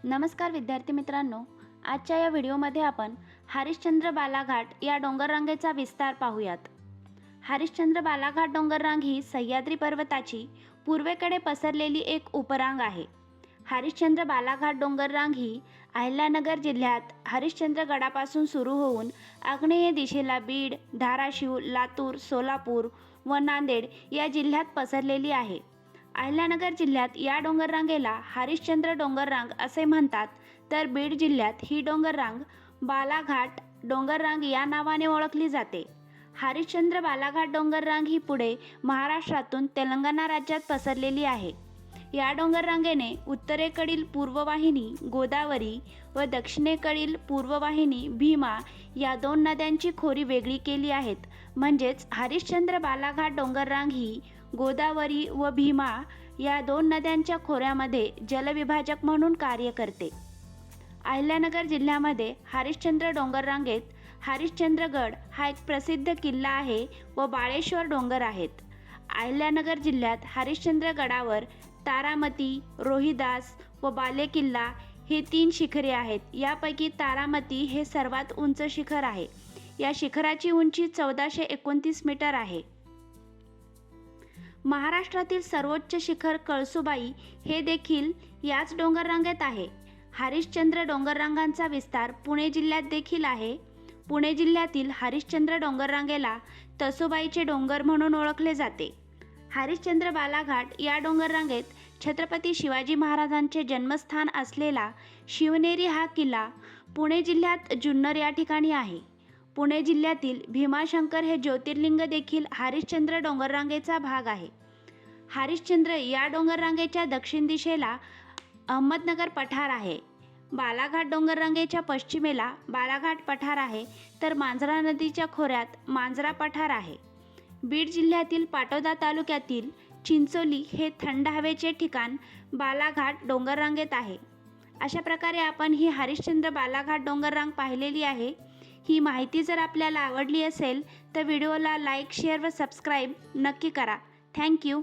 नमस्कार विद्यार्थी मित्रांनो, आजच्या या व्हिडिओमध्ये आपण हरिश्चंद्र बालाघाट या डोंगररांगेचा विस्तार पाहूयात. हरिश्चंद्र बालाघाट डोंगररांग ही सह्याद्री पर्वताची पूर्वेकडे पसरलेली एक उपरांग आहे. हरिश्चंद्र बालाघाट डोंगररांग ही अहिल्यानगर जिल्ह्यात हरिश्चंद्र गडापासून सुरू होऊन आग्नेय दिशेला बीड, धाराशिव, लातूर, सोलापूर व नांदेड या जिल्ह्यात पसरलेली आहे. अहिल्यानगर जिल्ह्यात या डोंगररांगेला हरिश्चंद्र डोंगररांग असे म्हणतात, तर बीड जिल्ह्यात ही डोंगररांग बालाघाट डोंगररांग या नावाने ओळखली जाते. हरिश्चंद्र बालाघाट डोंगररांग ही पुढे महाराष्ट्रातून तेलंगणा राज्यात पसरलेली आहे. या डोंगररांगेने उत्तरेकडील पूर्ववाहिनी गोदावरी व दक्षिणेकडील पूर्ववाहिनी भीमा या दोन नद्यांची खोरी वेगळी केली आहेत. म्हणजेच हरिश्चंद्र बालाघाट डोंगररांग ही गोदावरी व भीमा या दोन नद्यांच्या खोऱ्यामध्ये जलविभाजक म्हणून कार्य करते. अहिल्यानगर जिल्ह्यामध्ये हरिश्चंद्र डोंगररांगेत हरिश्चंद्रगड हा एक प्रसिद्ध किल्ला आहे व बाळेश्वर डोंगर आहेत. अहिल्यानगर जिल्ह्यात हरिश्चंद्रगडावर तारामती, रोहिदास व बालेकिल्ला हे 3 शिखरे आहेत. यापैकी तारामती हे सर्वात उंच शिखर आहे. या शिखराची उंची 1429 मीटर आहे. महाराष्ट्रातील सर्वोच्च शिखर कळसुबाई हे देखील याच डोंगररांगेत आहे. हरिश्चंद्र डोंगररांगांचा विस्तार पुणे जिल्ह्यात देखील आहे. पुणे जिल्ह्यातील हरिश्चंद्र डोंगररांगेला तसोबाईचे डोंगर म्हणून ओळखले जाते. हरिश्चंद्र बालाघाट या डोंगररांगेत छत्रपती शिवाजी महाराजांचे जन्मस्थान असलेला शिवनेरी हा किल्ला पुणे जिल्ह्यात जुन्नर या ठिकाणी आहे. पुणे जिल्ह्यातील भीमाशंकर हे ज्योतिर्लिंग देखील हरिश्चंद्र डोंगररांगेचा भाग आहे. हरिश्चंद्र या डोंगररांगेच्या दक्षिण दिशेला अहमदनगर पठार आहे. बालाघाट डोंगररांगेच्या पश्चिमेला बालाघाट पठार आहे, तर मांजरा नदीच्या खोऱ्यात मांजरा पठार आहे. बीड जिल्ह्यातील पाटोदा तालुक्यातील चिंचोली हे थंड हवेचे ठिकाण बालाघाट डोंगररांगेत आहे. अशा प्रकारे आपण ही हरिश्चंद्र बालाघाट डोंगररांग पाहिलेली आहे. ही माहिती जर आपल्याला आवडली असेल तर व्हिडिओला लाईक, शेअर व सबस्क्राईब नक्की करा. थँक्यू.